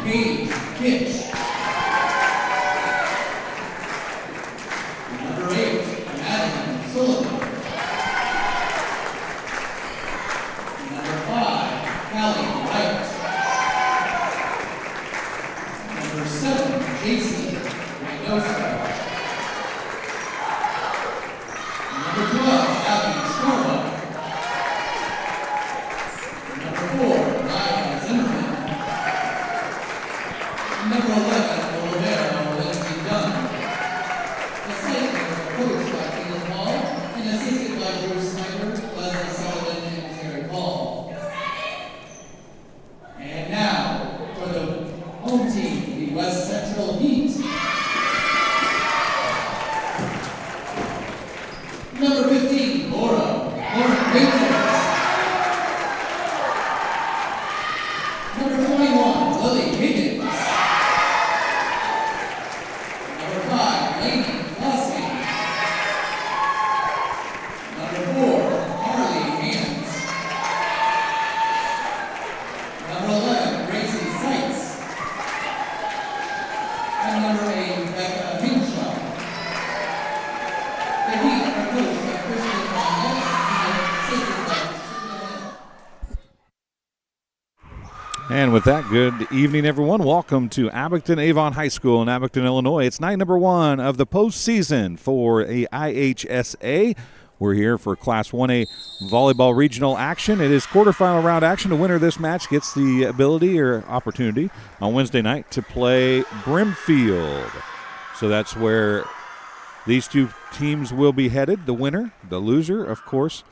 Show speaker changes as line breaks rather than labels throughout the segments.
Paige Kitch. Number 8, Madeline Sullivan. Number 5, Callie Wright. Number 7, JC Reynoso. Number 12, Abby Starbuck. Number 4, Nia Zimmerman. Number 11, Olivero Lindsay Dunn. The cycling was coached by Caleb Hall and assisted by Bruce Snyder, Leslie Sullivan, and Terry Hall. And now, for the home team, the West Central Heat. Number 15, Lauren Winters. Number 21, Lily Higgins. Number 5, Lainey Flossie. Number 4, Harley Hands. Number 11, Gracie Seitz. And number 8, Becca Hinshaw. The Heat are coached by Kristen Monmouth and assisted by
And with that, good evening, everyone. Welcome to Abington Avon High School in Abington, Illinois. It's night number 1 of the postseason for a IHSA. We're here for Class 1A volleyball regional action. It is quarterfinal round action. The winner of this match gets the ability or opportunity on Wednesday night to play Brimfield. So that's where these two teams will be headed. The winner, the loser, of course.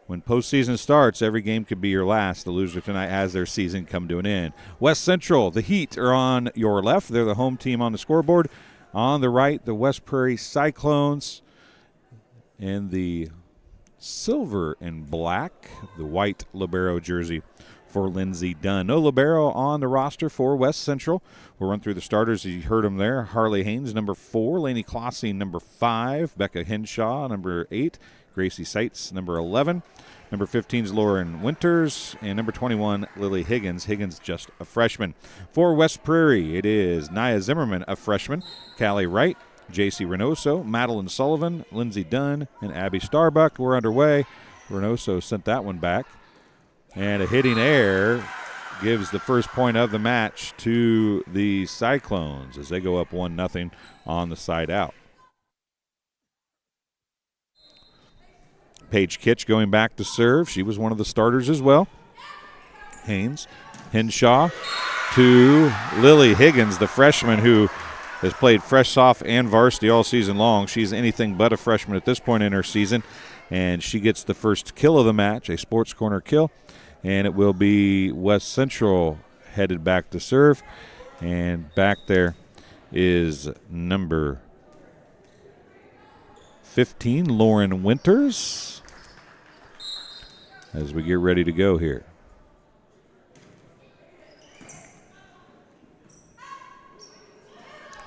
When postseason starts, every game could be your last. The loser tonight has their season come to an end. West Central, the Heat are on your left. They're the home team on the scoreboard. On the right, the West Prairie Cyclones in the silver and black, the white libero jersey for Lindsay Dunn. No libero on the roster for West Central. We'll run through the starters. You heard them there. Harley Haynes, number 4. Lainey Clossy, number 5. Becca Henshaw, number 8. Gracie Seitz, number 11. Number 15 is Lauren Winters. And number 21, Lily Higgins. Higgins just a freshman. For West Prairie, it is Nia Zimmerman, a freshman. Callie Wright, J.C. Reynoso, Madeline Sullivan, Lindsay Dunn, and Abby Starbuck. We're underway. Reynoso sent that one back. And a hitting error gives the first point of the match to the Cyclones as they go up 1-0 on the side out. Paige Kitch going back to serve. She was one of the starters as well. Haynes, Henshaw to Lily Higgins, the freshman who has played fresh, soft, and varsity all season long. She's anything but a freshman at this point in her season, and she gets the first kill of the match, a sports corner kill, and it will be West Central headed back to serve. And back there is number 15, Lauren Winters, as we get ready to go here.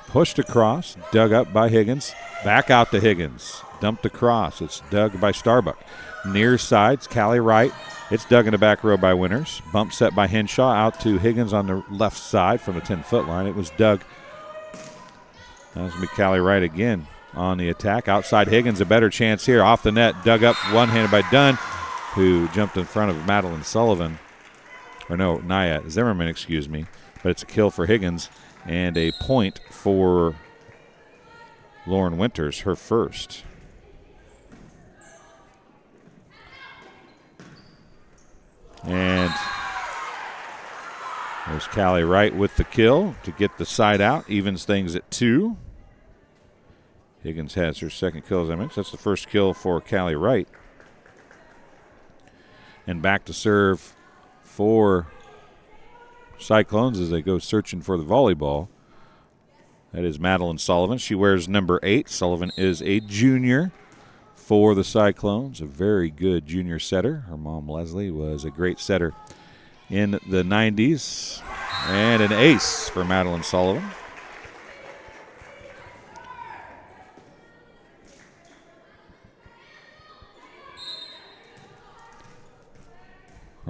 Pushed across, dug up by Higgins, back out to Higgins, dumped across. It's dug by Starbuck. Near sides, Callie Wright. It's dug in the back row by Winters. Bump set by Henshaw out to Higgins on the left side from the 10-foot line. It was dug. That's going to be Callie Wright again on the attack. Outside Higgins, a better chance here. Off the net, dug up one-handed by Dunn, who jumped in front of Madeline Sullivan. Or no, Nia Zimmerman, excuse me. But it's a kill for Higgins and a point for Lauren Winters, her first. And there's Callie Wright with the kill to get the side out, evens things at 2. Higgins has her second kill, as I mentioned. That's the first kill for Callie Wright. And back to serve for Cyclones as they go searching for the volleyball. That is Madeline Sullivan. She wears number 8. Sullivan is a junior for the Cyclones, a very good junior setter. Her mom, Leslie, was a great setter in the 90s. And an ace for Madeline Sullivan.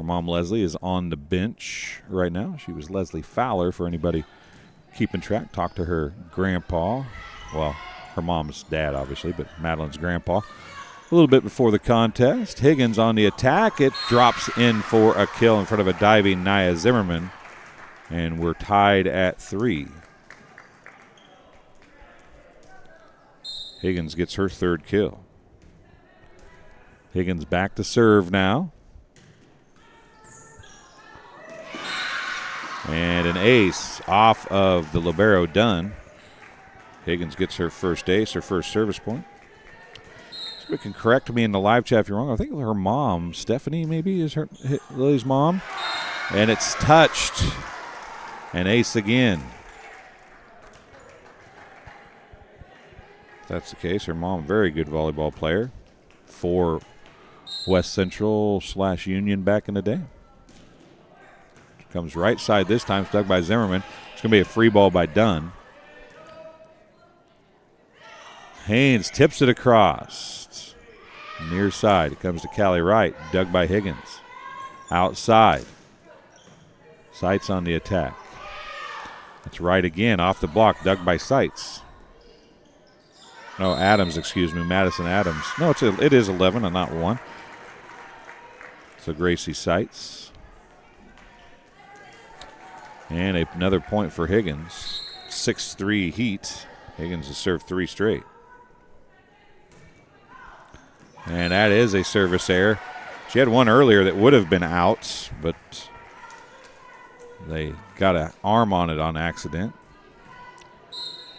Her mom, Leslie, is on the bench right now. She was Leslie Fowler, for anybody keeping track. Talked to her grandpa. Well, her mom's dad, obviously, but Madeline's grandpa. A little bit before the contest. Higgins on the attack. It drops in for a kill in front of a diving Nia Zimmerman. And we're tied at 3. Higgins gets her 3rd kill. Higgins back to serve now. And an ace off of the libero Dunn. Higgins gets her first ace, her first service point. So we can correct me in the live chat if you're wrong. I think her mom, Stephanie, maybe, is Lily's mom. And it's touched. An ace again. If that's the case, her mom, very good volleyball player for West Central / Union back in the day. Comes right side this time, stuck by Zimmerman. It's going to be a free ball by Dunn. Haynes tips it across. Near side. It comes to Callie Wright. Dug by Higgins. Outside. Sights on the attack. It's Wright again. Off the block. Dug by Sights. No, Adams, excuse me. Madison Adams. No, it is 11 and not 1. So Gracie Sights. And another point for Higgins. 6-3 Heat. Higgins has served 3 straight. And that is a service error. She had one earlier that would have been out, but they got an arm on it on accident.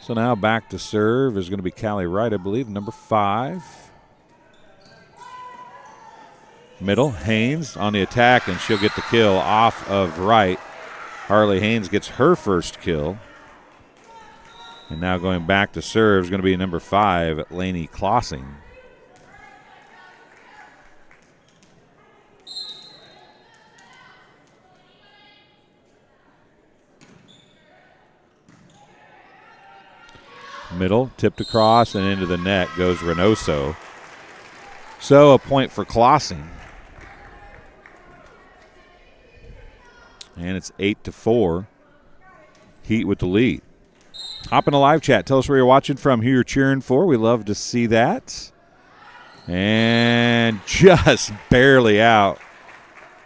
So now back to serve is going to be Callie Wright, I believe, number 5. Middle, Haynes on the attack, and she'll get the kill off of Wright. Harley Haynes gets her first kill. And now going back to serve is going to be number 5, Lainey Klossing. Middle, tipped across and into the net goes Reynoso. So a point for Klossing. And it's 8-4. Heat with the lead. Hop in the live chat. Tell us where you're watching from, who you're cheering for. We love to see that. And just barely out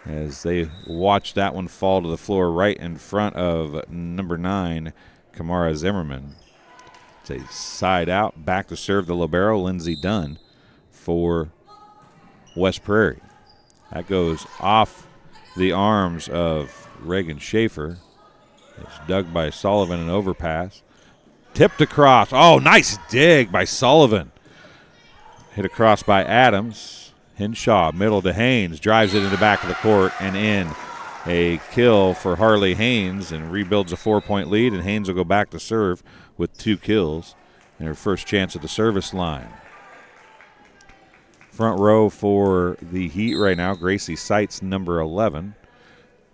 as they watch that one fall to the floor right in front of number 9, Kamara Zimmerman. It's a side out. Back to serve the libero, Lindsey Dunn, for West Prairie. That goes off the arms of Reagan Schaefer. It's dug by Sullivan and overpass. Tipped across. Oh, nice dig by Sullivan. Hit across by Adams. Henshaw, middle to Haynes. Drives it in the back of the court and in. A kill for Harley Haynes and rebuilds a 4-point lead, and Haynes will go back to serve with 2 kills and her first chance at the service line. Front row for the Heat right now, Gracie Sights, number 11.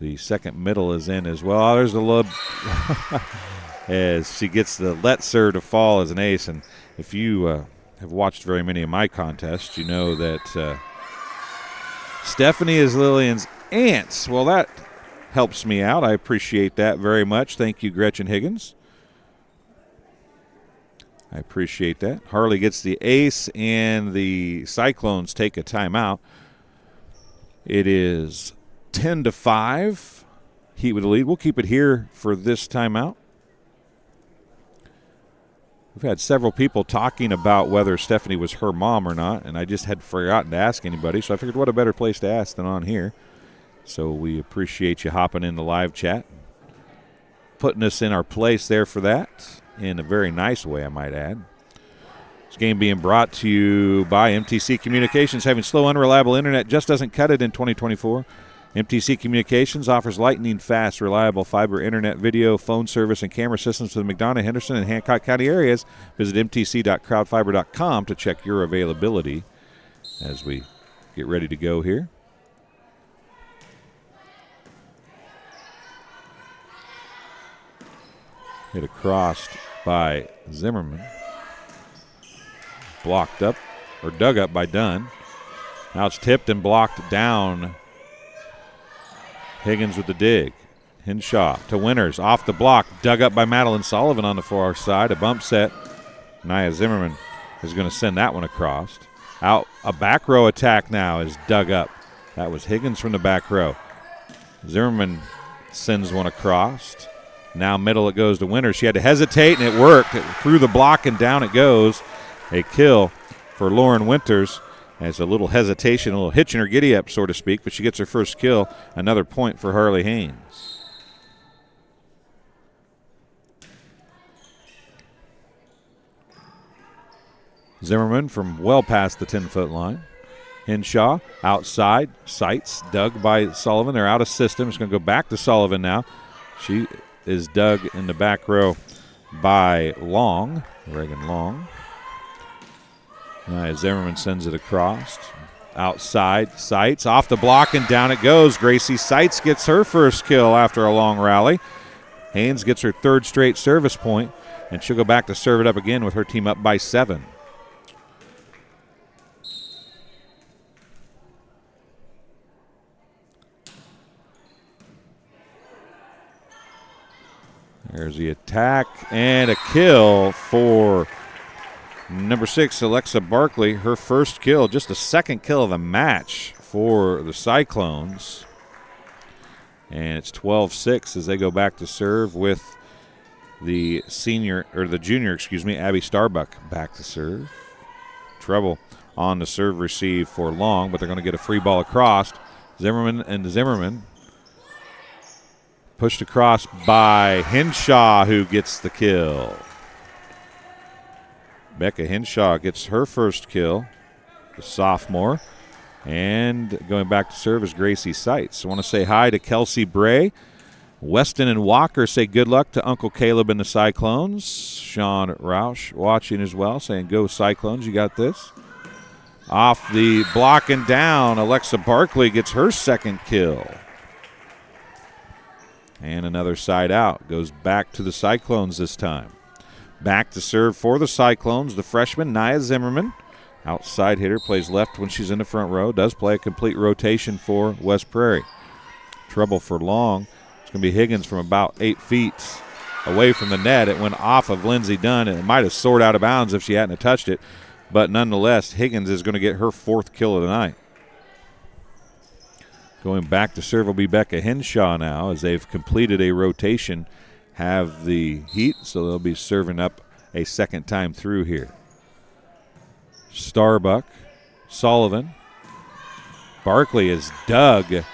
The second middle is in as well. Oh, there's the lub as she gets the let serve to fall as an ace. And if you have watched very many of my contests, you know that Stephanie is Lillian's aunt. Well, that helps me out. I appreciate that very much. Thank you, Gretchen Higgins. I appreciate that. Harley gets the ace, and the Cyclones take a timeout. It is 10-5. Heat with the lead. We'll keep it here for this timeout. We've had several people talking about whether Stephanie was her mom or not, and I just had forgotten to ask anybody, so I figured what a better place to ask than on here. So we appreciate you hopping in the live chat, putting us in our place there for that, in a very nice way, I might add. This game being brought to you by MTC Communications. Having slow, unreliable internet just doesn't cut it in 2024. MTC Communications offers lightning-fast, reliable fiber internet, video, phone service, and camera systems for the McDonough, Henderson, and Hancock County areas. Visit mtc.crowdfiber.com to check your availability as we get ready to go here. Hit across by Zimmerman. Blocked up, or dug up by Dunn. Now it's tipped and blocked down Higgins with the dig. Henshaw to Winters, off the block, dug up by Madeline Sullivan on the far side. A bump set. Nia Zimmerman is going to send that one across. Out, a back row attack now is dug up. That was Higgins from the back row. Zimmerman sends one across. Now middle it goes to Winters. She had to hesitate, and it worked. Through the block and down it goes. A kill for Lauren Winters. As a little hesitation, a little hitch in her giddy-up, so to speak, but she gets her first kill. Another point for Harley Haynes. Zimmerman from well past the 10-foot line. Henshaw outside, sights, dug by Sullivan. They're out of system. It's going to go back to Sullivan now. She is dug in the back row by Long, Reagan Long. Zimmerman sends it across. Outside, Sights off the block and down it goes. Gracie Sights gets her first kill after a long rally. Haynes gets her third straight service point, and she'll go back to serve it up again with her team up by 7. There's the attack and a kill for number 6, Alexa Barkley. Her first kill, just the second kill of the match for the Cyclones. And it's 12-6 as they go back to serve with the junior, Abby Starbuck back to serve. Treble on the serve receive for Long, but they're going to get a free ball across. Zimmerman pushed across by Henshaw, who gets the kill. Becca Henshaw gets her first kill, the sophomore. And going back to serve is Gracie Sights. I want to say hi to Kelsey Bray. Weston and Walker say good luck to Uncle Caleb and the Cyclones. Sean Roush watching as well, saying go Cyclones, you got this. Off the block and down, Alexa Barkley gets her second kill. And another side out. Goes back to the Cyclones this time. Back to serve for the Cyclones, the freshman, Nia Zimmerman. Outside hitter, plays left when she's in the front row. Does play a complete rotation for West Prairie. Trouble for Long. It's going to be Higgins from about 8 feet away from the net. It went off of Lindsey Dunn, and it might have soared out of bounds if she hadn't touched it. But nonetheless, Higgins is going to get her 4th kill of the night. Going back to serve will be Becca Henshaw now as they've completed a rotation, have the heat, so they'll be serving up a second time through here. Starbuck, Sullivan, Barkley is dug. And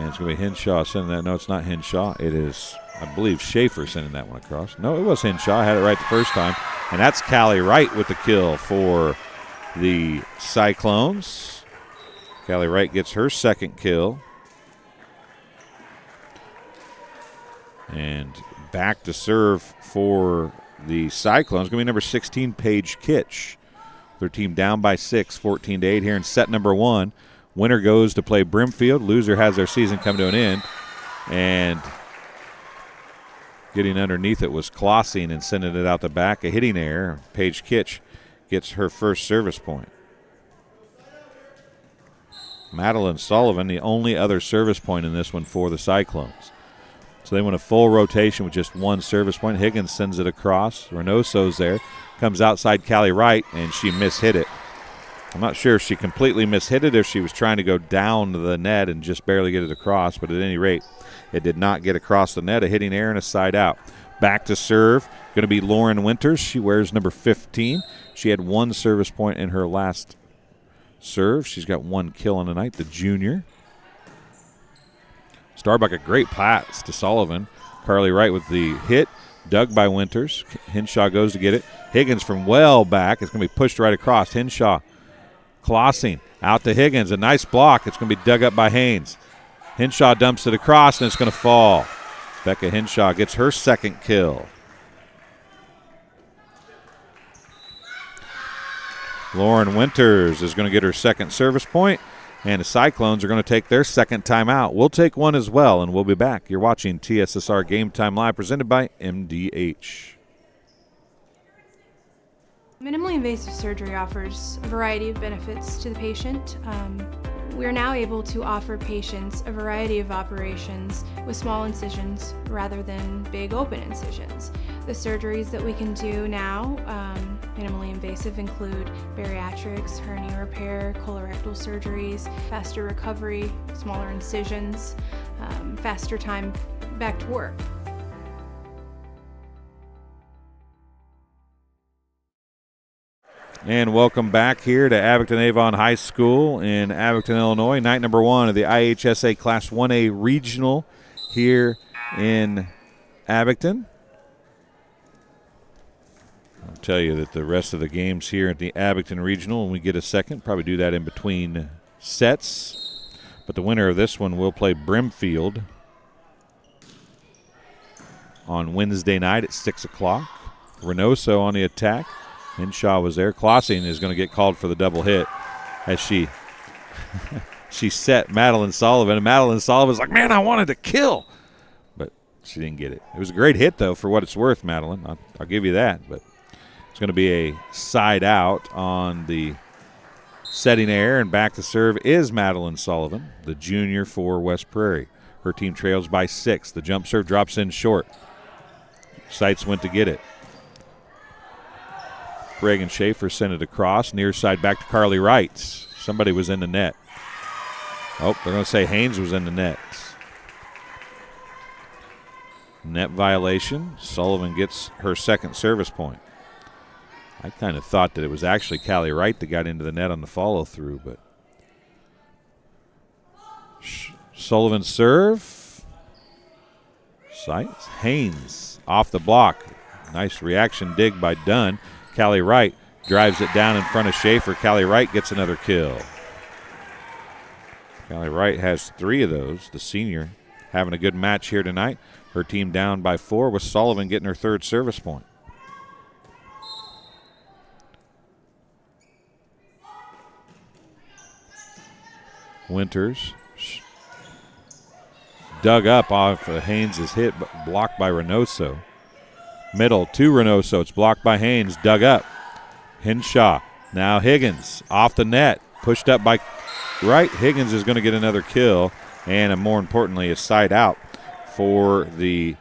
it's going to be Henshaw sending that. No, it's not Henshaw. It is, I believe, Schaefer sending that one across. No, it was Henshaw. I had it right the first time. And that's Callie Wright with the kill for the Cyclones. Callie Wright gets her second kill. And back to serve for the Cyclones. Going to be number 16, Paige Kitch. Their team down by 6, 14-8 here in set number 1. Winner goes to play Brimfield. Loser has their season come to an end. And getting underneath it was Klossing and sending it out the back. A hitting error. Paige Kitch gets her first service point. Madeline Sullivan, the only other service point in this one for the Cyclones. So they went a full rotation with just one service point. Higgins sends it across. Reynoso's there. Comes outside Callie Wright, and she mishit it. I'm not sure if she completely mishit it, if she was trying to go down the net and just barely get it across, but at any rate, it did not get across the net. A hitting error and a side out. Back to serve, going to be Lauren Winters. She wears number 15. She had one service point in her last serve. She's got one kill on the night, the junior. Starbuck, a great pass to Sullivan. Carly Wright with the hit, dug by Winters. Henshaw goes to get it. Higgins from well back. It's going to be pushed right across. Henshaw, Klossing, out to Higgins. A nice block. It's going to be dug up by Haynes. Henshaw dumps it across, and it's going to fall. Becca Henshaw gets her second kill. Lauren Winters is going to get her second service point. And the Cyclones are going to take their second timeout. We'll take one as well, and we'll be back. You're watching TSSR Game Time Live, presented by MDH.
Minimally invasive surgery offers a variety of benefits to the patient. We are now able to offer patients a variety of operations with small incisions rather than big open incisions. The surgeries that we can do now, minimally invasive, include bariatrics, hernia repair, colorectal surgeries, faster recovery, smaller incisions, faster time back to work.
And welcome back here to Abington Avon High School in Abington, Illinois. Night number 1 of the IHSA Class 1A Regional here in Abington. I'll tell you that the rest of the games here at the Abington Regional, when we get a second, probably do that in between sets. But the winner of this one will play Brimfield on Wednesday night at 6 o'clock. Reynoso on the attack. Henshaw was there. Klossing is going to get called for the double hit as she set Madeline Sullivan. And Madeline Sullivan's like, man, I wanted to kill. But she didn't get it. It was a great hit, though, for what it's worth, Madeline. I'll give you that. But it's going to be a side out on the setting air. And back to serve is Madeline Sullivan, the junior for West Prairie. Her team trails by 6. The jump serve drops in short. Seitz went to get it. Reagan Schaefer sent it across. Near side back to Carly Wright. Somebody was in the net. Oh, they're going to say Haynes was in the net. Net violation. Sullivan gets her second service point. I kind of thought that it was actually Callie Wright that got into the net on the follow-through, but Sullivan serve. Seitz. Haynes off the block. Nice reaction dig by Dunn. Callie Wright drives it down in front of Schaefer. Callie Wright gets another kill. Callie Wright has 3 of those. The senior having a good match here tonight. Her team down by 4 with Sullivan getting her third service point. Winters dug up off of Haynes' hit, blocked by Reynoso. Middle to Reynoso. It's blocked by Haynes. Dug up. Henshaw. Now Higgins off the net. Pushed up by Wright. Higgins is going to get another kill. And more importantly, a side out for the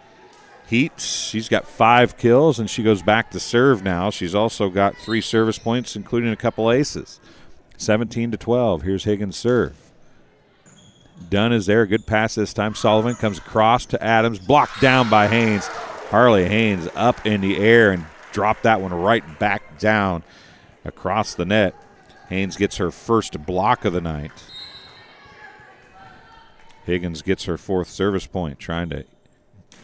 Heat. She's got 5 kills, and she goes back to serve now. She's also got 3 service points, including a couple aces. 17-12. Here's Higgins' serve. Dunn is there. Good pass this time. Sullivan comes across to Adams. Blocked down by Haynes. Harley Haynes up in the air and dropped that one right back down across the net. Haynes gets her first block of the night. Higgins gets her 4th service point, trying to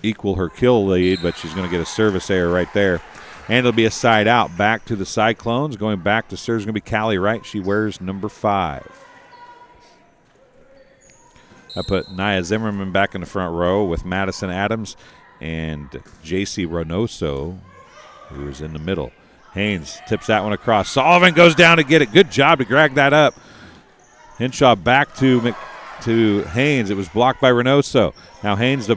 equal her kill lead, but she's going to get a service error right there. And it'll be a side out back to the Cyclones. Going back to serve is going to be Callie Wright. She wears number 5. I put Nia Zimmerman back in the front row with Madison Adams and J.C. Reynoso, who is in the middle. Haynes tips that one across. Sullivan goes down to get it. Good job to drag that up. Henshaw back to Haynes. It was blocked by Reynoso. Now Haynes the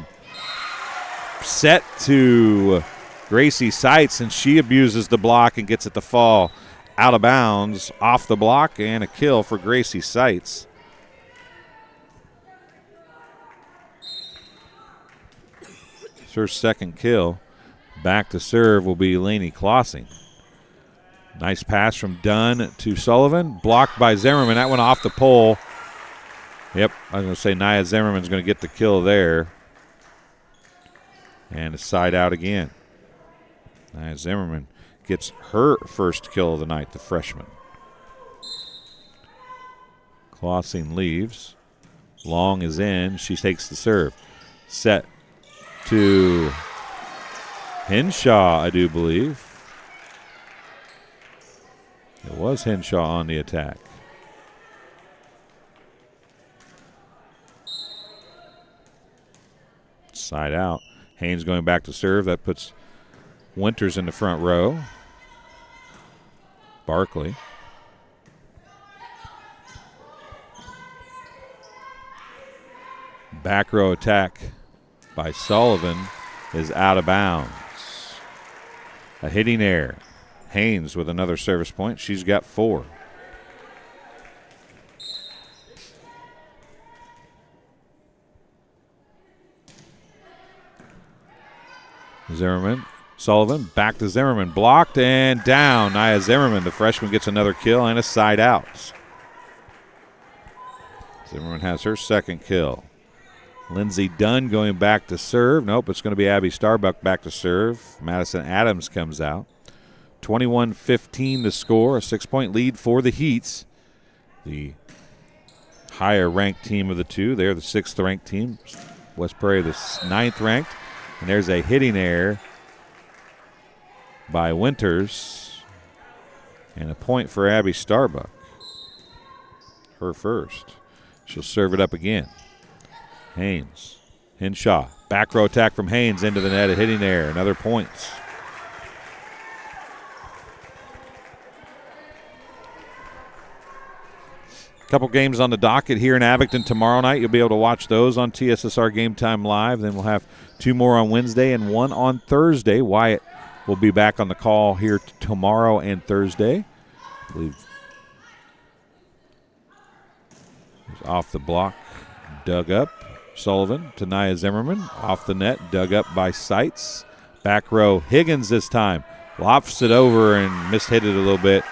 set to Gracie Seitz, and she abuses the block and gets it to fall out of bounds off the block, and a kill for Gracie Seitz. It's her second kill. Back to serve will be Lainey Klossing. Nice pass from Dunn to Sullivan. Blocked by Zimmerman. That went off the pole. Yep, I was going to say Nia Zimmerman's going to get the kill there. And a side out again. Nia Zimmerman gets her first kill of the night, the freshman. Klossing leaves. Long is in. She takes the serve. Set to Henshaw, I do believe. It was Henshaw on the attack. Side out. Haynes going back to serve. That puts Winters in the front row. Barkley. Back row attack by Sullivan is out of bounds. A hitting error. Haynes with another service point. She's got 4. Zimmerman. Sullivan back to Zimmerman. Blocked and down. Nia Zimmerman, the freshman, gets another kill and a side out. Zimmerman has her second kill. Lindsey Dunn going back to serve. Nope, it's going to be Abby Starbuck back to serve. Madison Adams comes out. 21-15 to score. A 6-point lead for the Heats. The higher-ranked team of the two. They're the 6th-ranked team. West Prairie, the 9th-ranked. And there's a hitting error by Winters. And a point for Abby Starbuck. Her first. She'll serve it up again. Haynes. Henshaw. Back row attack from Haynes into the net. A hitting error. Another point. Couple games on the docket here in Abington tomorrow night. You'll be able to watch those on TSSR Game Time Live. Then we'll have 2 more on Wednesday and 1 on Thursday. Wyatt will be back on the call here tomorrow and Thursday. I believe he's off the block, dug up. Sullivan to Nia Zimmerman. Off the net, dug up by Seitz. Back row, Higgins this time. Lofts it over and mishit it a little bit.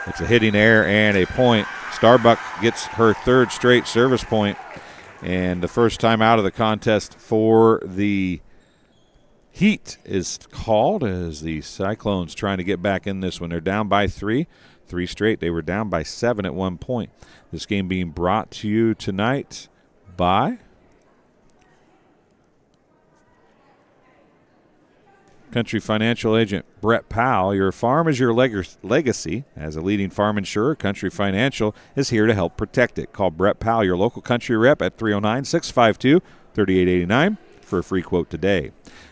It's a hitting error and a point. Starbuck gets her 3rd straight service point, and the first time out of the contest for the Heat is called as the Cyclones trying to get back in this one. They're down by 3 straight. They were down by 7 at one point. This game being brought to you tonight by Country Financial Agent Brett Powell. Your farm is your legacy. As a leading farm insurer, Country Financial is here to help protect it. Call Brett Powell, your local Country rep, at 309-652-3889 for a free quote today.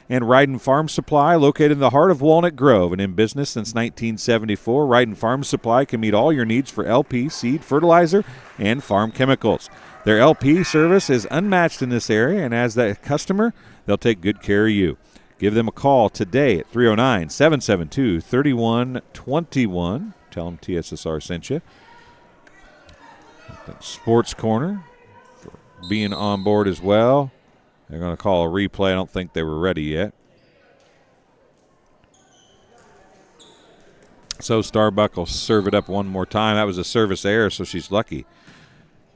And Ryden Farm Supply, located in the heart of Walnut Grove and in business since 1974. Ryden Farm Supply can meet all your needs for LP, seed, fertilizer, and farm chemicals. Their LP service is unmatched in this area, and as a customer, they'll take good care of you. Give them a call today at 309-772-3121. Tell them TSSR sent you. Sports Corner for being on board as well. They're going to call a replay. I don't think they were ready yet. So Starbuck will serve it up one more time. That was a service error, so she's lucky.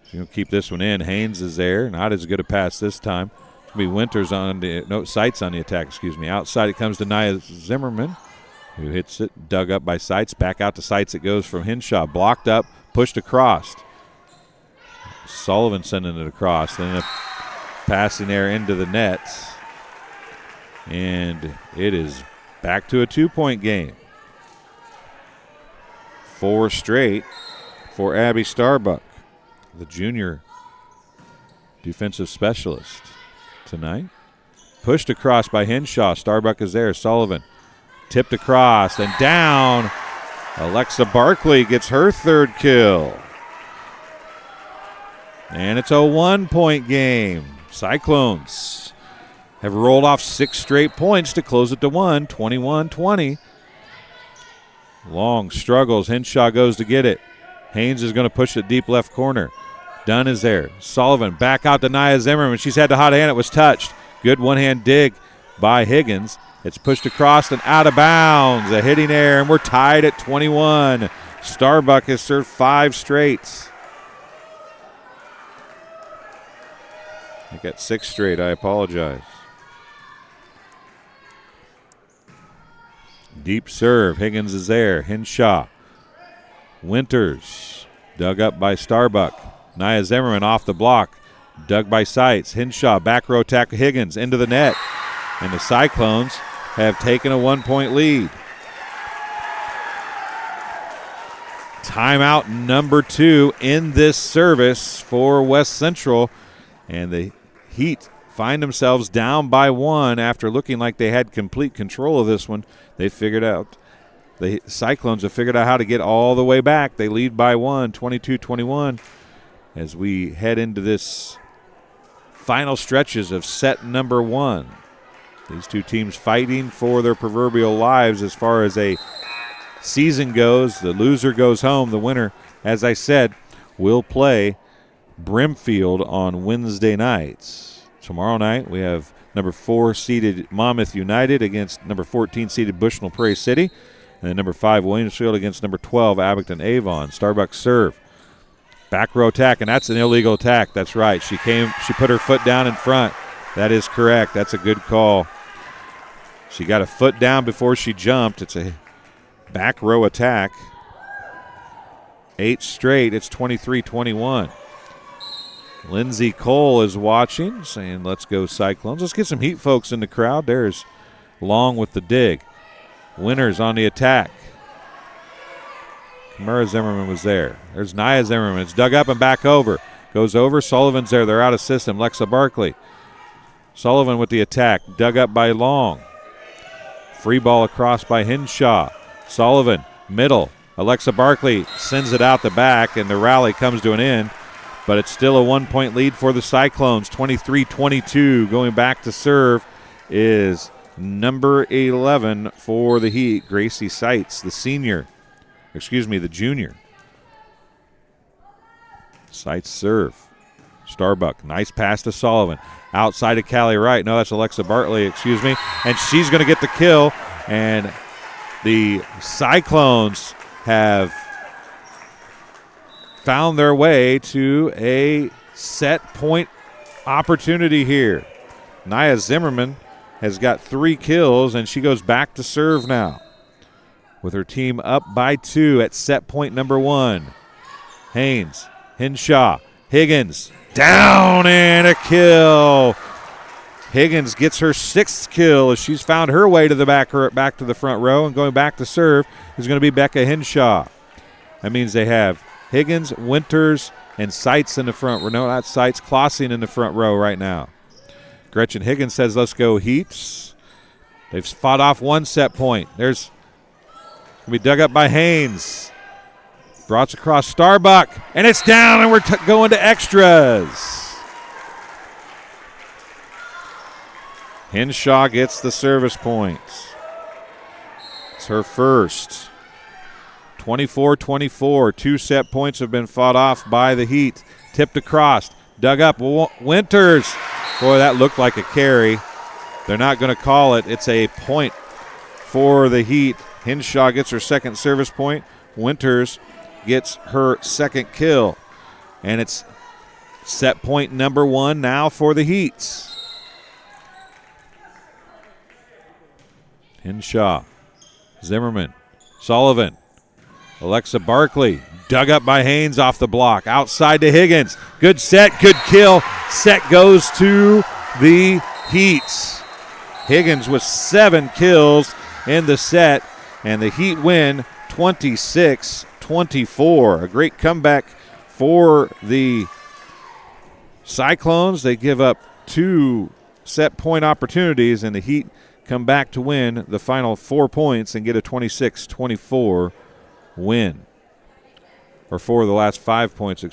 She's going to keep this one in. Haynes is there. Not as good a pass this time. Be Winters on the Seitz on the attack, Outside it comes to Nia Zimmerman, who hits it, dug up by Seitz. Back out to Seitz it goes from Henshaw. Blocked up, pushed across. Sullivan sending it across. Then a passing there into the net. And it is back to a 2-point game. 4 straight for Abby Starbuck, the junior defensive specialist tonight. Pushed across by Henshaw. Starbuck is there. Sullivan tipped across and down. Alexa Barkley gets her 3rd kill. And it's a 1-point game. Cyclones have rolled off 6 straight points to close it to 1, 21-20. Long struggles. Henshaw goes to get it. Haynes is going to push it deep left corner. Dunn is there. Sullivan back out to Nia Zimmerman. She's had the hot hand. It was touched. Good one-hand dig by Higgins. It's pushed across and out of bounds. A hitting error, and we're tied at 21. Starbuck has served 5 straight. I got 6 straight. I apologize. Deep serve. Higgins is there. Henshaw. Winters. Dug up by Starbuck. Nia Zimmerman off the block. Dug by Seitz. Henshaw, back row attack Higgins into the net. And the Cyclones have taken a 1-point lead. Timeout number 2 in this service for West Central. And the Heat find themselves down by 1 after looking like they had complete control of this one. They figured out. The Cyclones have figured out how to get all the way back. They lead by 1, 22-21. As we head into this final stretches of set number 1. These two teams fighting for their proverbial lives as far as a season goes. The loser goes home. The winner, as I said, will play Brimfield on Wednesday nights. Tomorrow night we have number 4 seeded Monmouth United against number 14 seeded Bushnell-Prairie City. And then number 5 Williamsfield against number 12 Abington Avon. Starbuck serve. Back row attack, and that's an illegal attack. That's right. She put her foot down in front. That is correct. That's a good call. She got a foot down before she jumped. It's a back row attack. 8 straight. It's 23-21. Lindsay Cole is watching, saying, let's go Cyclones. Let's get some Heat folks in the crowd. There's Long with the dig. Winters on the attack. Kamara Zimmerman was there. There's Nia Zimmerman. It's dug up and back over. Goes over. Sullivan's there. They're out of system. Lexa Barkley. Sullivan with the attack. Dug up by Long. Free ball across by Hinshaw. Sullivan, middle. Alexa Barkley sends it out the back, and the rally comes to an end. But it's still a 1-point lead for the Cyclones. 23-22. Going back to serve is number 11 for the Heat, Gracie Seitz, the junior. Seitz serve. Starbuck, nice pass to Sullivan. Outside of Callie Wright. No, that's Alexa Bartley, And she's going to get the kill. And the Cyclones have found their way to a set point opportunity here. Nia Zimmerman has got 3 kills, and she goes back to serve now with her team up by 2 at set point number 1. Haynes, Hinshaw, Higgins, down and a kill. Higgins gets her 6th kill as she's found her way to the back to the front row, and going back to serve is going to be Becca Hinshaw. That means they have Higgins, Winters, and Seitz in the front row. No, not Seitz, Klossing in the front row right now. Gretchen Higgins says, let's go Heats. They've fought off 1 set point. There's going to be dug up by Haynes. Brought across Starbuck, and it's down, and we're going to extras. Hinshaw gets the service points. It's her first. 24-24. 2 set points have been fought off by the Heat. Tipped across. Dug up. Winters. Boy, that looked like a carry. They're not going to call it. It's a point for the Heat. Hinshaw gets her 2nd service point. Winters gets her 2nd kill. And it's set point number 1 now for the Heats. Hinshaw, Zimmerman, Sullivan, Alexa Barkley, dug up by Haynes off the block. Outside to Higgins. Good set, good kill. Set goes to the Heats. Higgins with 7 kills in the set, and the Heat win 26-24. A great comeback for the Cyclones. They give up 2 set point opportunities, and the Heat come back to win the final 4 points and get a 26-24 win. Or for the last 5 points,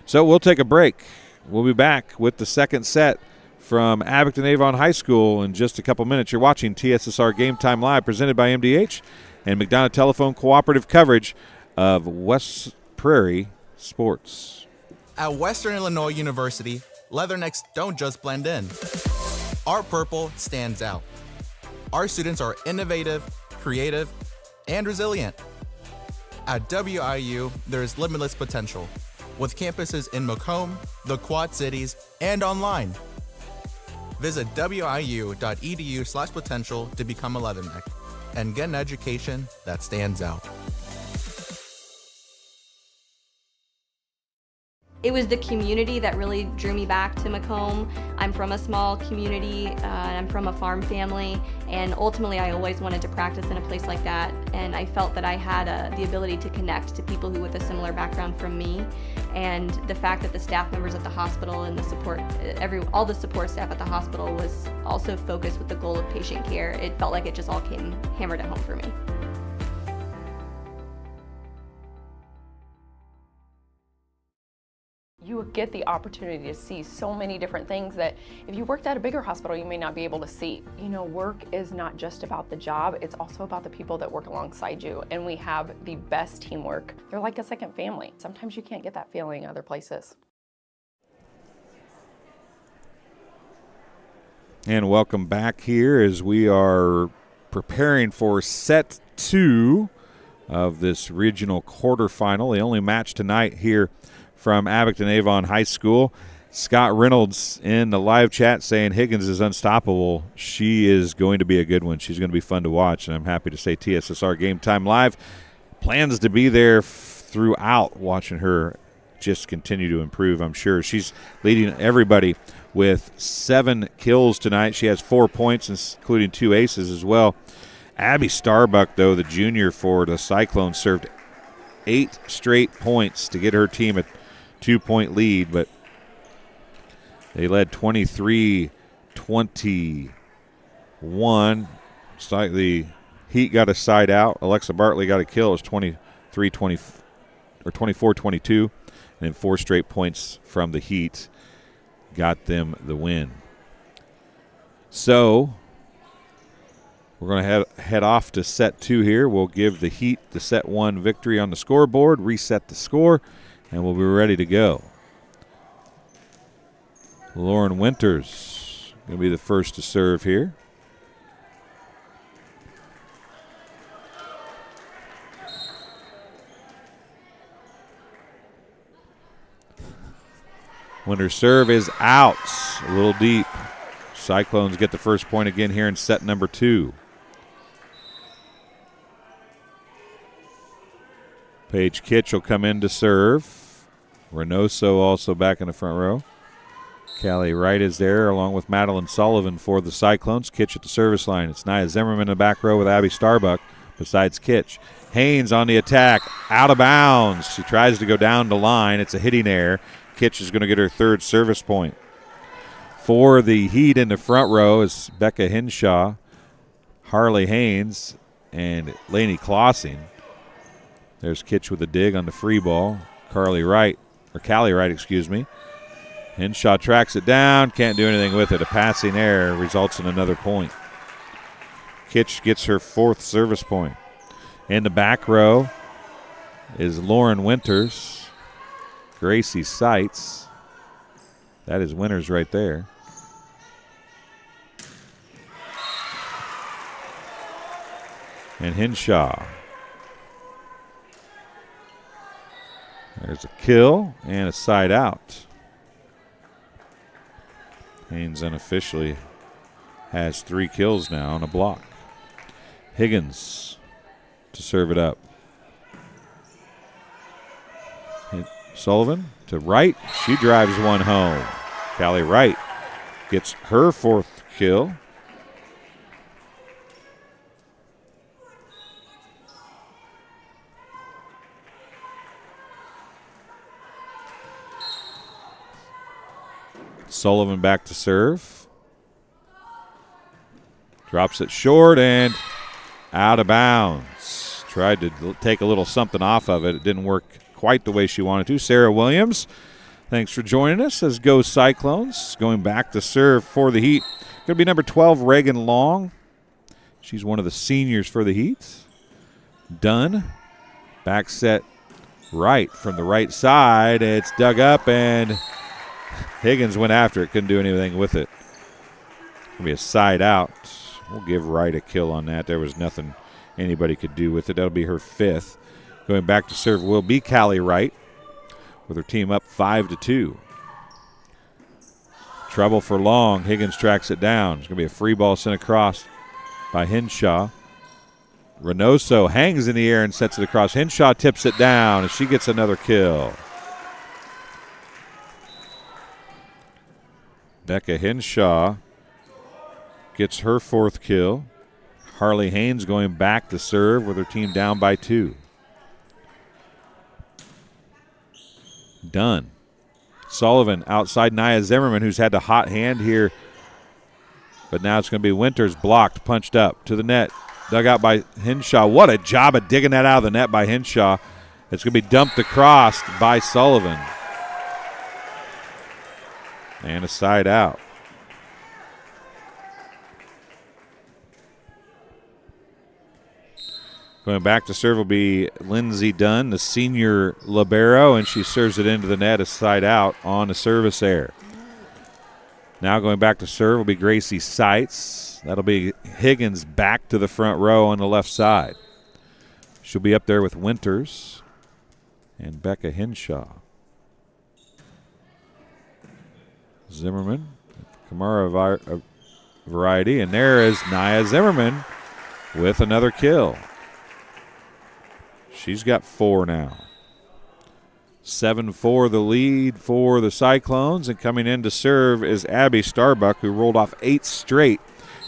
So we'll take a break. We'll be back with the 2nd set from Abington Avon High School in just a couple minutes. You're watching TSSR Game Time Live, presented by MDH and McDonough Telephone Cooperative coverage of West Prairie sports.
At Western Illinois University, Leathernecks don't just blend in. Our purple stands out. Our students are innovative, creative, and resilient. At WIU, there's limitless potential, with campuses in Macomb, the Quad Cities, and online. Visit wiu.edu/potential to become a Leatherneck and get an education that stands out.
It was the community that really drew me back to Macomb. I'm from a small community, and I'm from a farm family, and ultimately I always wanted to practice in a place like that, and I felt that I had the ability to connect to people who with a similar background from me, and the fact that the staff members at the hospital and the support, all the support staff at the hospital was also focused with the goal of patient care. It felt like it just all came hammered at home for me.
You would get the opportunity to see so many different things that if you worked at a bigger hospital, you may not be able to see. You know, work is not just about the job, it's also about the people that work alongside you, and we have the best teamwork. They're like a second family. Sometimes you can't get that feeling other places.
And welcome back here as we are preparing for set 2 of this regional quarterfinal. The only match tonight here from Abington Avon High School. Scott Reynolds in the live chat saying Higgins is unstoppable. She is going to be a good one. She's going to be fun to watch, and I'm happy to say TSSR Game Time Live plans to be there throughout, watching her just continue to improve. I'm sure she's leading everybody with 7 kills tonight. She has 4 points, including 2 aces as well. Abby Starbuck, though, the junior for the Cyclones, served 8 straight points to get her team a 2-point lead, but they led 23-21. It's like the Heat got a side out. Alexa Bartley got a kill. It was 24-22, and then 4 straight points from the Heat got them the win. So we're going to head off to set 2 here. We'll give the Heat the set 1 victory on the scoreboard, reset the score, and we'll be ready to go. Lauren Winters going to be the first to serve here. Winters' serve is out, a little deep. Cyclones get the first point again here in set number 2. Paige Kitch will come in to serve. Reynoso also back in the front row. Callie Wright is there along with Madeline Sullivan for the Cyclones. Kitch at the service line. It's Nia Zimmerman in the back row with Abby Starbuck besides Kitch. Haynes on the attack, out of bounds. She tries to go down the line. It's a hitting error. Kitch is going to get her 3rd service point. For the Heat in the front row is Becca Hinshaw, Harley Haynes, and Lainey Klossing. There's Kitch with a dig on the free ball. Callie Wright. Hinshaw tracks it down, can't do anything with it. A passing error results in another point. Kitch gets her 4th service point. In the back row is Lauren Winters, Gracie Seitz. That is Winters right there. And Hinshaw. There's a kill and a side out. Haynes unofficially has 3 kills now on a block. Higgins to serve it up. Sullivan to Wright. She drives one home. Callie Wright gets her 4th kill. Sullivan back to serve. Drops it short and out of bounds. Tried to take a little something off of it. It didn't work quite the way she wanted to. Sarah Williams, thanks for joining us as Go Cyclones. Going back to serve for the Heat. Going to be number 12, Reagan Long. She's one of the seniors for the Heat. Dunn. Back set right from the right side. It's dug up and Higgins went after it. Couldn't do anything with it. Going to be a side out. We'll give Wright a kill on that. There was nothing anybody could do with it. That'll be her 5th. Going back to serve will be Callie Wright with her team up 5-2. Trouble for Long. Higgins tracks it down. It's going to be a free ball sent across by Hinshaw. Reynoso hangs in the air and sets it across. Hinshaw tips it down, and she gets another kill. Becca Hinshaw gets her 4th kill. Harley Haynes going back to serve with her team down by 2. Done. Sullivan outside Nia Zimmerman, who's had the hot hand here. But now it's going to be Winters, blocked, punched up to the net. Dug out by Hinshaw. What a job of digging that out of the net by Hinshaw. It's going to be dumped across by Sullivan. And a side out. Going back to serve will be Lindsey Dunn, the senior libero, and she serves it into the net, a side out on a service error. Now going back to serve will be Gracie Seitz. That'll be Higgins back to the front row on the left side. She'll be up there with Winters and Becca Hinshaw. Zimmerman, Kamara variety, and there is Nia Zimmerman with another kill. She's got 4 now. 7-4 the lead for the Cyclones, and coming in to serve is Abby Starbuck, who rolled off 8 straight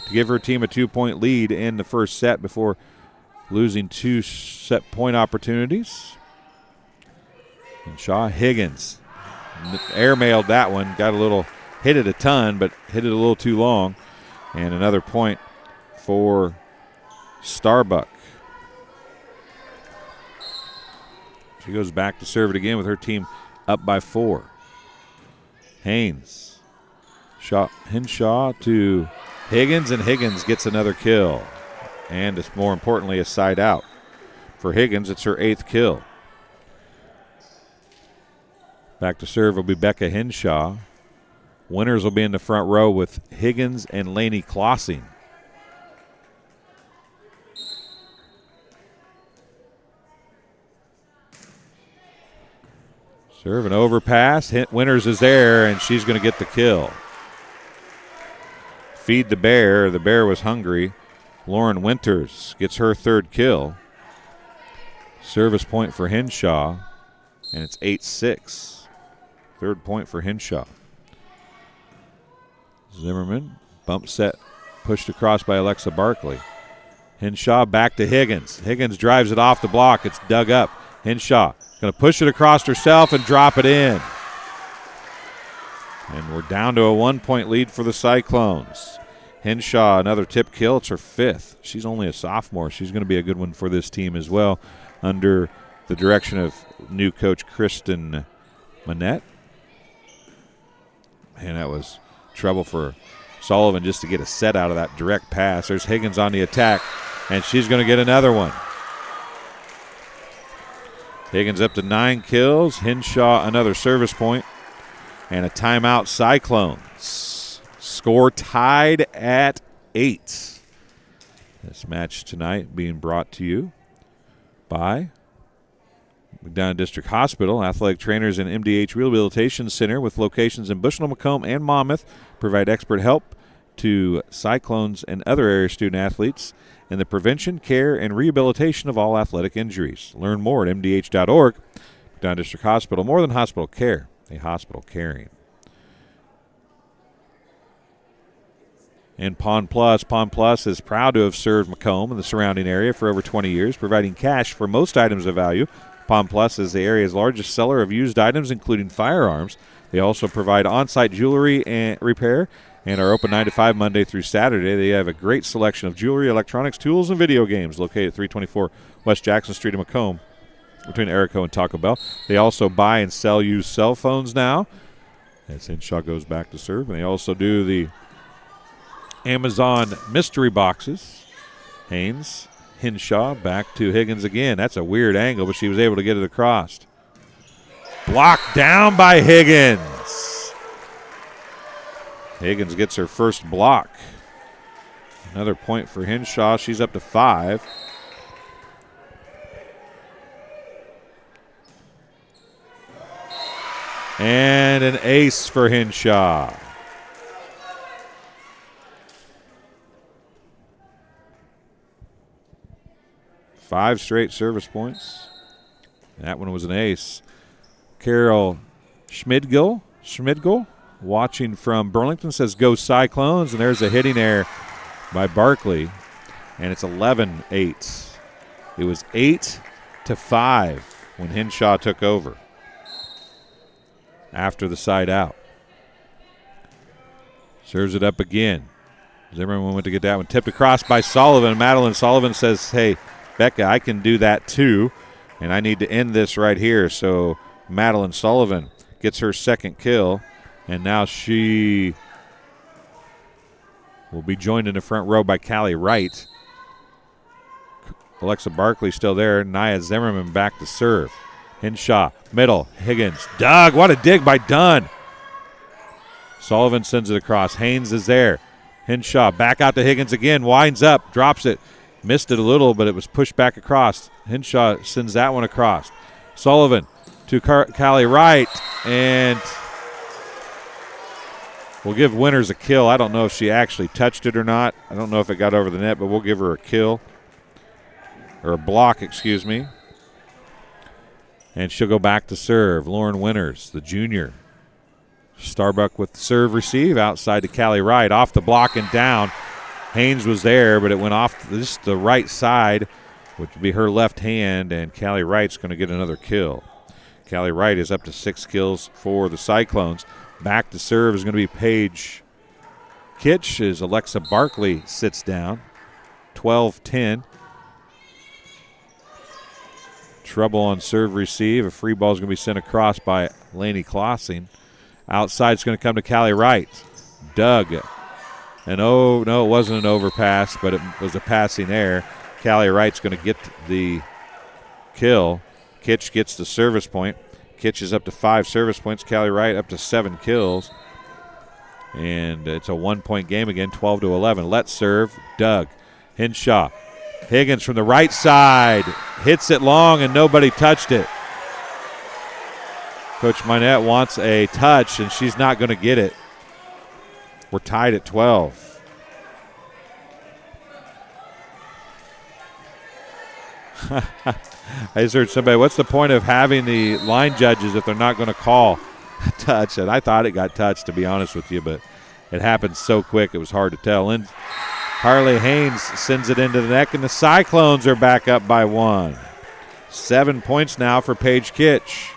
to give her team a 2-point lead in the first set before losing 2 set point opportunities. And Shaw Higgins airmailed that one, got a little, hit it a ton, but hit it a little too long. And another point for Starbuck. She goes back to serve it again with her team up by 4. Haynes. Hinshaw to Higgins, and Higgins gets another kill. And it's more importantly a side out. For Higgins, it's her 8th kill. Back to serve will be Becca Hinshaw. Winners will be in the front row with Higgins and Lainey Klossing. Serve and overpass. Winters is there, and she's going to get the kill. Feed the bear. The bear was hungry. Lauren Winters gets her 3rd kill. Service point for Hinshaw, and it's 8-6. 3rd point for Hinshaw. Zimmerman, bump set, pushed across by Alexa Barkley. Hinshaw back to Higgins. Higgins drives it off the block. It's dug up. Hinshaw going to push it across herself and drop it in. And we're down to a 1-point lead for the Cyclones. Hinshaw, another tip kill. It's her 5th. She's only a sophomore. She's going to be a good one for this team as well under the direction of new coach Kristen Manette. And that was trouble for Sullivan just to get a set out of that direct pass. There's Higgins on the attack, and she's going to get another one. Higgins up to 9 kills. Hinshaw another service point. And a timeout Cyclones. Score tied at 8. This match tonight being brought to you by McDonough District Hospital. Athletic trainers and MDH Rehabilitation Center with locations in Bushnell, Macomb, and Monmouth provide expert help to Cyclones and other area student athletes in the prevention, care, and rehabilitation of all athletic injuries. Learn more at mdh.org. McDonough District Hospital, more than hospital care, a hospital caring. And Pond Plus is proud to have served Macomb and the surrounding area for over 20 years, providing cash for most items of value. Pond Plus is the area's largest seller of used items, including firearms. They also provide on-site jewelry and repair and are open 9 to 5 Monday through Saturday. They have a great selection of jewelry, electronics, tools, and video games located at 324 West Jackson Street in Macomb between Erico and Taco Bell. They also buy and sell used cell phones now as Hinshaw goes back to serve. And they also do the Amazon mystery boxes. Haynes, Hinshaw, back to Higgins again. That's a weird angle, but she was able to get it across. Blocked down by Higgins. Higgins gets her first block. Another point for Hinshaw. She's up to 5. And an ace for Hinshaw. Five straight service points. That one was an ace. Carol Schmidgel watching from Burlington says go Cyclones, and there's a hitting error by Barkley, and it's 11-8. It was 8-5 when Hinshaw took over after the side out. Serves it up again. Zimmerman went to get that one tipped across by Sullivan. Madeline Sullivan says, hey, Becca, I can do that too, and I need to end this right here. So Madeline Sullivan gets her second kill, and now she will be joined in the front row by Callie Wright. Alexa Barkley still there. Nia Zimmerman back to serve. Hinshaw, middle, Higgins. Doug, what a dig by Dunn. Sullivan sends it across. Haynes is there. Henshaw back out to Higgins again. Winds up, drops it. Missed it a little, but it was pushed back across. Henshaw sends that one across. Sullivan to Callie Wright, and we'll give Winters a kill. I don't know if she actually touched it or not. I don't know if it got over the net, but we'll give her a kill. Or a block, excuse me. And she'll go back to serve. Lauren Winters, the junior. Starbuck with the serve receive outside to Callie Wright. Off the block and down. Haynes was there, but it went off just the right side, which would be her left hand, and Callie Wright's going to get another kill. Callie Wright is up to 6 kills for the Cyclones. Back to serve is going to be Paige Kitch as Alexa Barkley sits down. 12-10. Trouble on serve receive. A free ball is going to be sent across by Laney Klossing. Outside is going to come to Callie Wright. Doug. And oh, no, it wasn't an overpass, but it was a passing error. Callie Wright's going to get the kill. Kitch gets the service point. Kitch is up to 5 service points. Callie Wright up to 7 kills. And it's a 1-point game again, 12-11. Let's serve. Doug. Henshaw. Higgins from the right side. Hits it long, and nobody touched it. Coach Minette wants a touch, and she's not going to get it. We're tied at 12. I just heard somebody, what's the point of having the line judges if they're not going to call a touch? And I thought it got touched, to be honest with you, but it happened so quick it was hard to tell. And Harley Haynes sends it into the neck, and the Cyclones are back up by 1. 7 points now for Paige Kitch.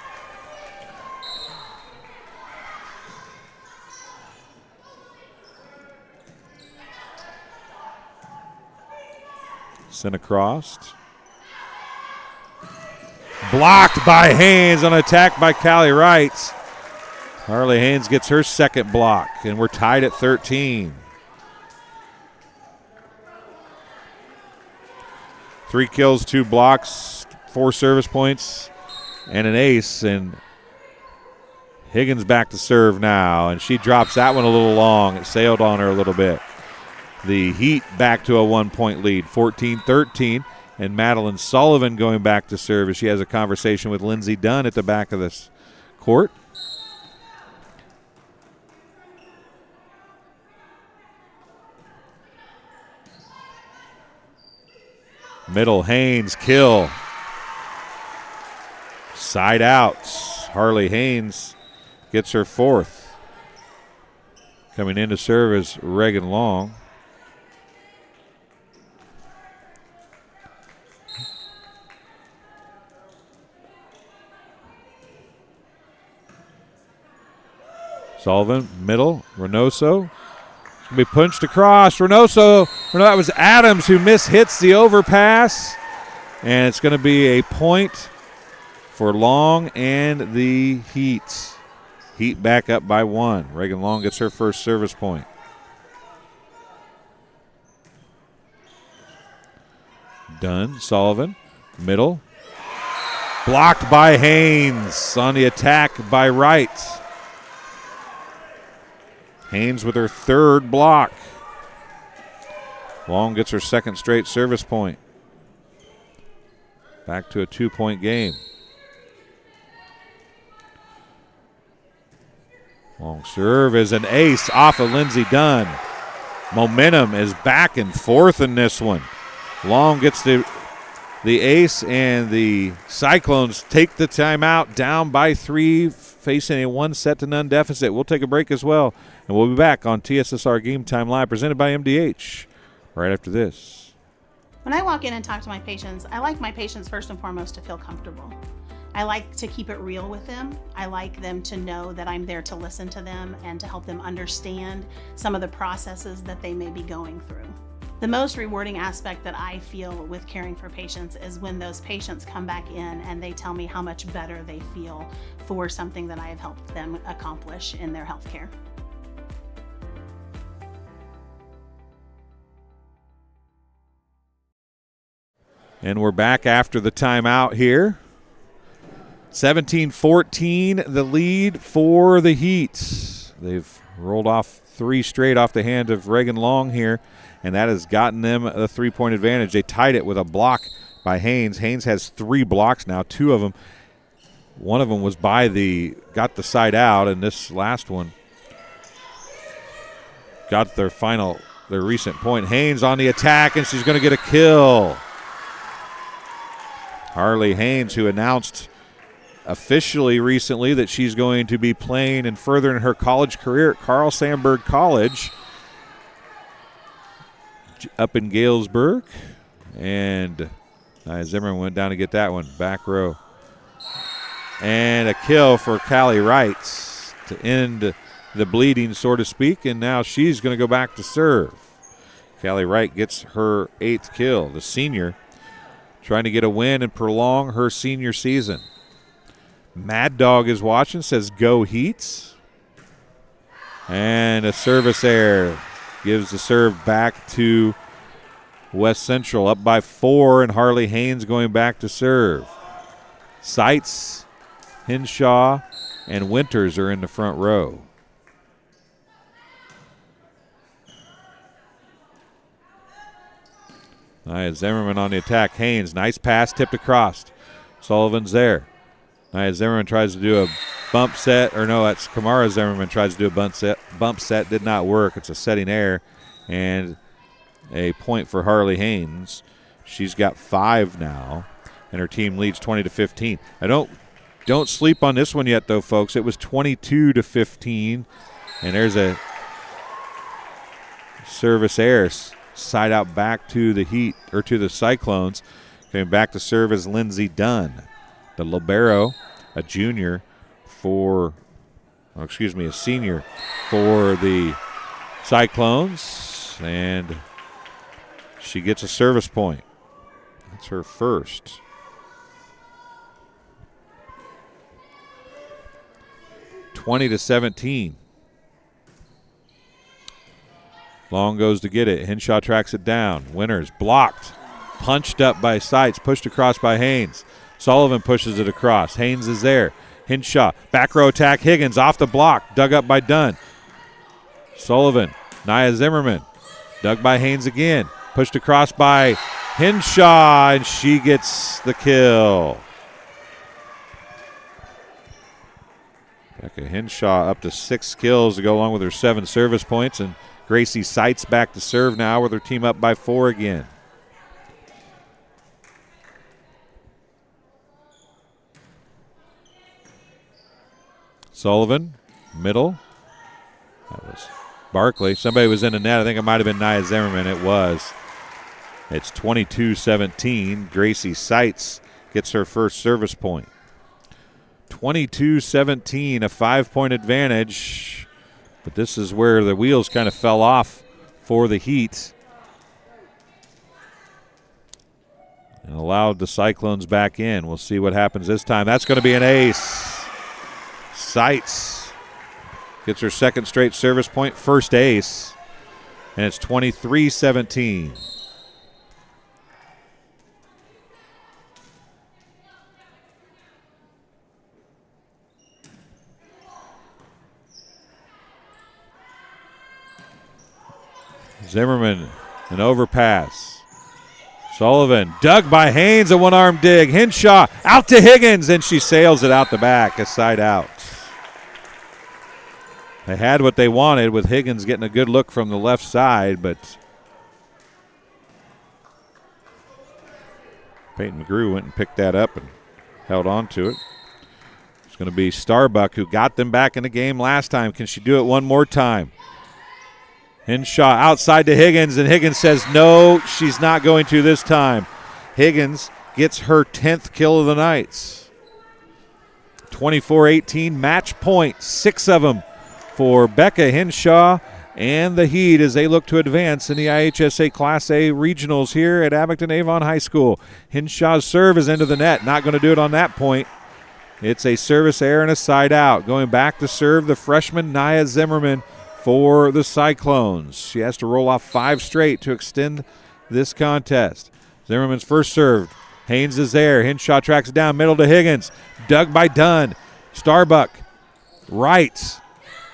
Sent across. Blocked by Haynes on attack by Callie Wright. Harley Haynes gets her second block, and we're tied at 13. 3 kills, 2 blocks, 4 service points, and an ace. And Higgins back to serve now, and she drops that one a little long. It sailed on her a little bit. The Heat back to a 1-point lead, 14-13, and Madeline Sullivan going back to serve as she has a conversation with Lindsey Dunn at the back of this court. Middle, Haynes, kill. Side out. Harley Haynes gets her 4th. Coming in to serve is Reagan Long. Sullivan, middle, Reynoso. Going to be punched across. Reynoso, no, that was Adams who mishits the overpass. And it's going to be a point for Long and the Heat. Heat back up by 1. Reagan Long gets her first service point. Dunn, Sullivan, middle. Blocked by Haynes on the attack by Wright. Haynes with her 3rd block. Long gets her 2nd straight service point. Back to a 2-point game. Long serve is an ace off of Lindsey Dunn. Momentum is back and forth in this one. Long gets the ace, and the Cyclones take the timeout down by 3, facing a 1-0 deficit. We'll take a break as well, and we'll be back on TSSR Game Time Live, presented by MDH, right after this.
When I walk in and talk to my patients, I like my patients first and foremost to feel comfortable. I like to keep it real with them. I like them to know that I'm there to listen to them and to help them understand some of the processes that they may be going through. The most rewarding aspect that I feel with caring for patients is when those patients come back in and they tell me how much better they feel for something that I have helped them accomplish in their healthcare.
And we're back after the timeout here. 17-14, the lead for the Heat. They've rolled off 3 straight off the hand of Reagan Long here, and that has gotten them a 3-point advantage. They tied it with a block by Haynes. Haynes has 3 blocks now, 2 of them. One of them was got the side out, and this last one got their recent point. Haynes on the attack, and she's going to get a kill. Harley Haynes, who announced officially recently that she's going to be playing and furthering her college career at Carl Sandburg College up in Galesburg. And Zimmerman went down to get that one, back row. And a kill for Callie Wright to end the bleeding, so to speak, and now she's going to go back to serve. Callie Wright gets her 8th kill, the senior, trying to get a win and prolong her senior season. Mad Dog is watching, says go Heats. And a service error gives the serve back to West Central, up by 4, and Harley Haynes going back to serve. Seitz, Henshaw, and Winters are in the front row. Nia Zimmerman on the attack. Haynes, nice pass, tipped across. Sullivan's there. Nia Zimmerman tries to do a bump set, or no, that's Kamara Zimmerman tries to do a bump set, did not work. It's a setting error, and a point for Harley Haynes. She's got 5 now, and her team leads 20-15. Don't sleep on this one yet, though, folks. It was 22-15, and there's a service error. Side out back to the Heat, or to the Cyclones. Coming back to serve is Lindsey Dunn, the libero, a senior for the Cyclones, and she gets a service point. That's her first. (20-17). Long goes to get it. Henshaw tracks it down. Winters blocked. Punched up by Seitz. Pushed across by Haynes. Sullivan pushes it across. Haynes is there. Henshaw. Back row attack. Higgins off the block. Dug up by Dunn. Sullivan. Nia Zimmerman. Dug by Haynes again. Pushed across by Henshaw, and she gets the kill. Becca Henshaw up to 6 kills to go along with her 7 service points, and Gracie Seitz back to serve now with her team up by 4 again. Sullivan, middle. That was Barkley. Somebody was in the net. I think it might have been Nia Zimmerman. It was. It's 22-17. Gracie Seitz gets her first service point. 22-17, a 5-point advantage. But this is where the wheels kind of fell off for the Heat and allowed the Cyclones back in. We'll see what happens this time. That's going to be an ace. Seitz gets her 2nd straight service point, first ace, and it's 23-17. Zimmerman, an overpass. Sullivan, dug by Haynes, a one-arm dig. Henshaw out to Higgins, and she sails it out the back, a side out. They had what they wanted with Higgins getting a good look from the left side, but Peyton McGrew went and picked that up and held on to it. It's going to be Starbuck, who got them back in the game last time. Can she do it one more time? Henshaw outside to Higgins, and Higgins says no, she's not going to this time. Higgins gets her 10th kill of the night. 24-18, match point, 6 of them for Becca Henshaw and the Heat as they look to advance in the IHSA Class A regionals here at Abington Avon High School. Henshaw's serve is into the net, not going to do it on that point. It's a service error and a side out. Going back to serve the freshman Nia Zimmerman for the Cyclones. She has to roll off 5 straight to extend this contest. Zimmerman's first serve. Haynes is there. Henshaw tracks it down, middle to Higgins. Dug by Dunn. Starbuck. Right.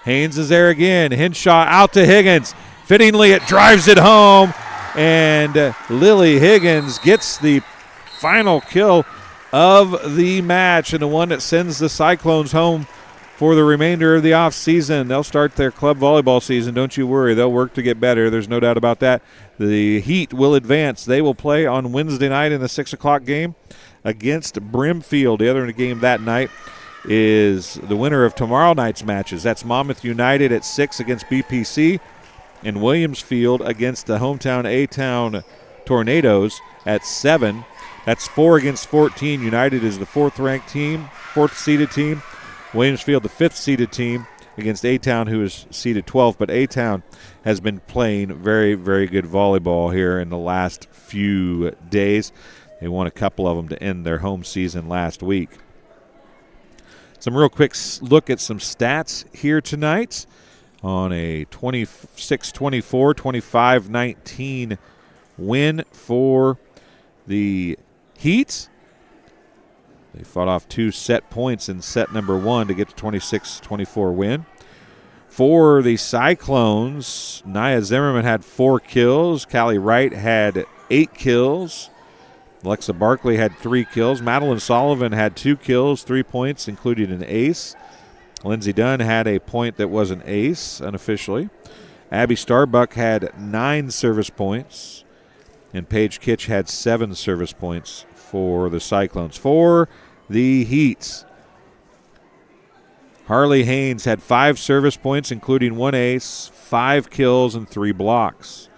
Haynes is there again. Henshaw out to Higgins. Fittingly, it drives it home, and Lily Higgins gets the final kill of the match and the one that sends the Cyclones home for the remainder of the offseason. They'll start their club volleyball season. Don't you worry. They'll work to get better. There's no doubt about that. The Heat will advance. They will play on Wednesday night in the 6 o'clock game against Brimfield. The other game that night is the winner of tomorrow night's matches. That's Monmouth United at 6 against BPC, and Williamsfield against the hometown A-Town Tornadoes at 7. That's 4 against 14. United is the fourth-ranked team, fourth-seeded team. Williamsfield, the fifth-seeded team, against A-Town, who is seeded 12th. But A-Town has been playing very, very good volleyball here in the last few days. They won a couple of them to end their home season last week. Some real quick look at some stats here tonight on a 26-24, 25-19 win for the Heat. They fought off 2 set points in set number 1 to get the 26-24 win. For the Cyclones, Nia Zimmerman had 4 kills. Callie Wright had 8 kills. Alexa Barkley had 3 kills. Madeline Sullivan had 2 kills, 3 points, including an ace. Lindsey Dunn had a point that was an ace, unofficially. Abby Starbuck had 9 service points. And Paige Kitch had 7 service points for the Cyclones. For the Heats, Harley Haynes had 5 service points, including 1 ace, 5 kills, and 3 blocks.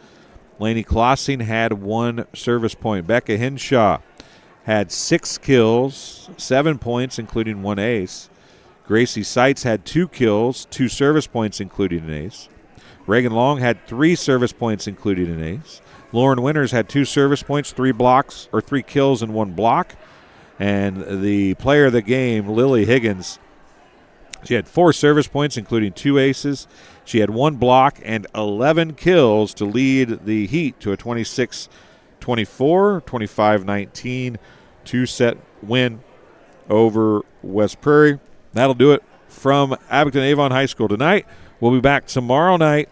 Lainey Klossing had 1 service point. Becca Henshaw had 6 kills, 7 points, including 1 ace. Gracie Seitz had 2 kills, 2 service points, including an ace. Reagan Long had 3 service points, including an ace. Lauren Winters had 2 service points, 3 kills, and 1 block. And the player of the game, Lily Higgins, she had 4 service points, including 2 aces. She had 1 block and 11 kills to lead the Heat to a 26-24, 25-19 2-set win over West Prairie. That'll do it from Abington Avon High School tonight. We'll be back tomorrow night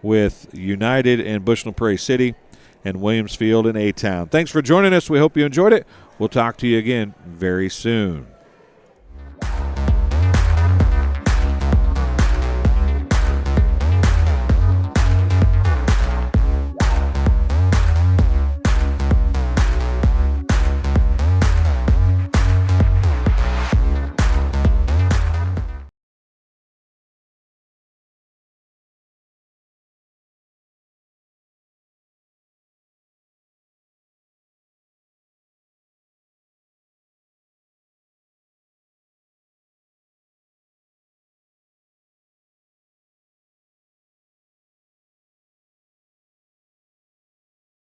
with United and Bushnell-Prairie City and Williamsfield and A-Town. Thanks for joining us. We hope you enjoyed it. We'll talk to you again very soon.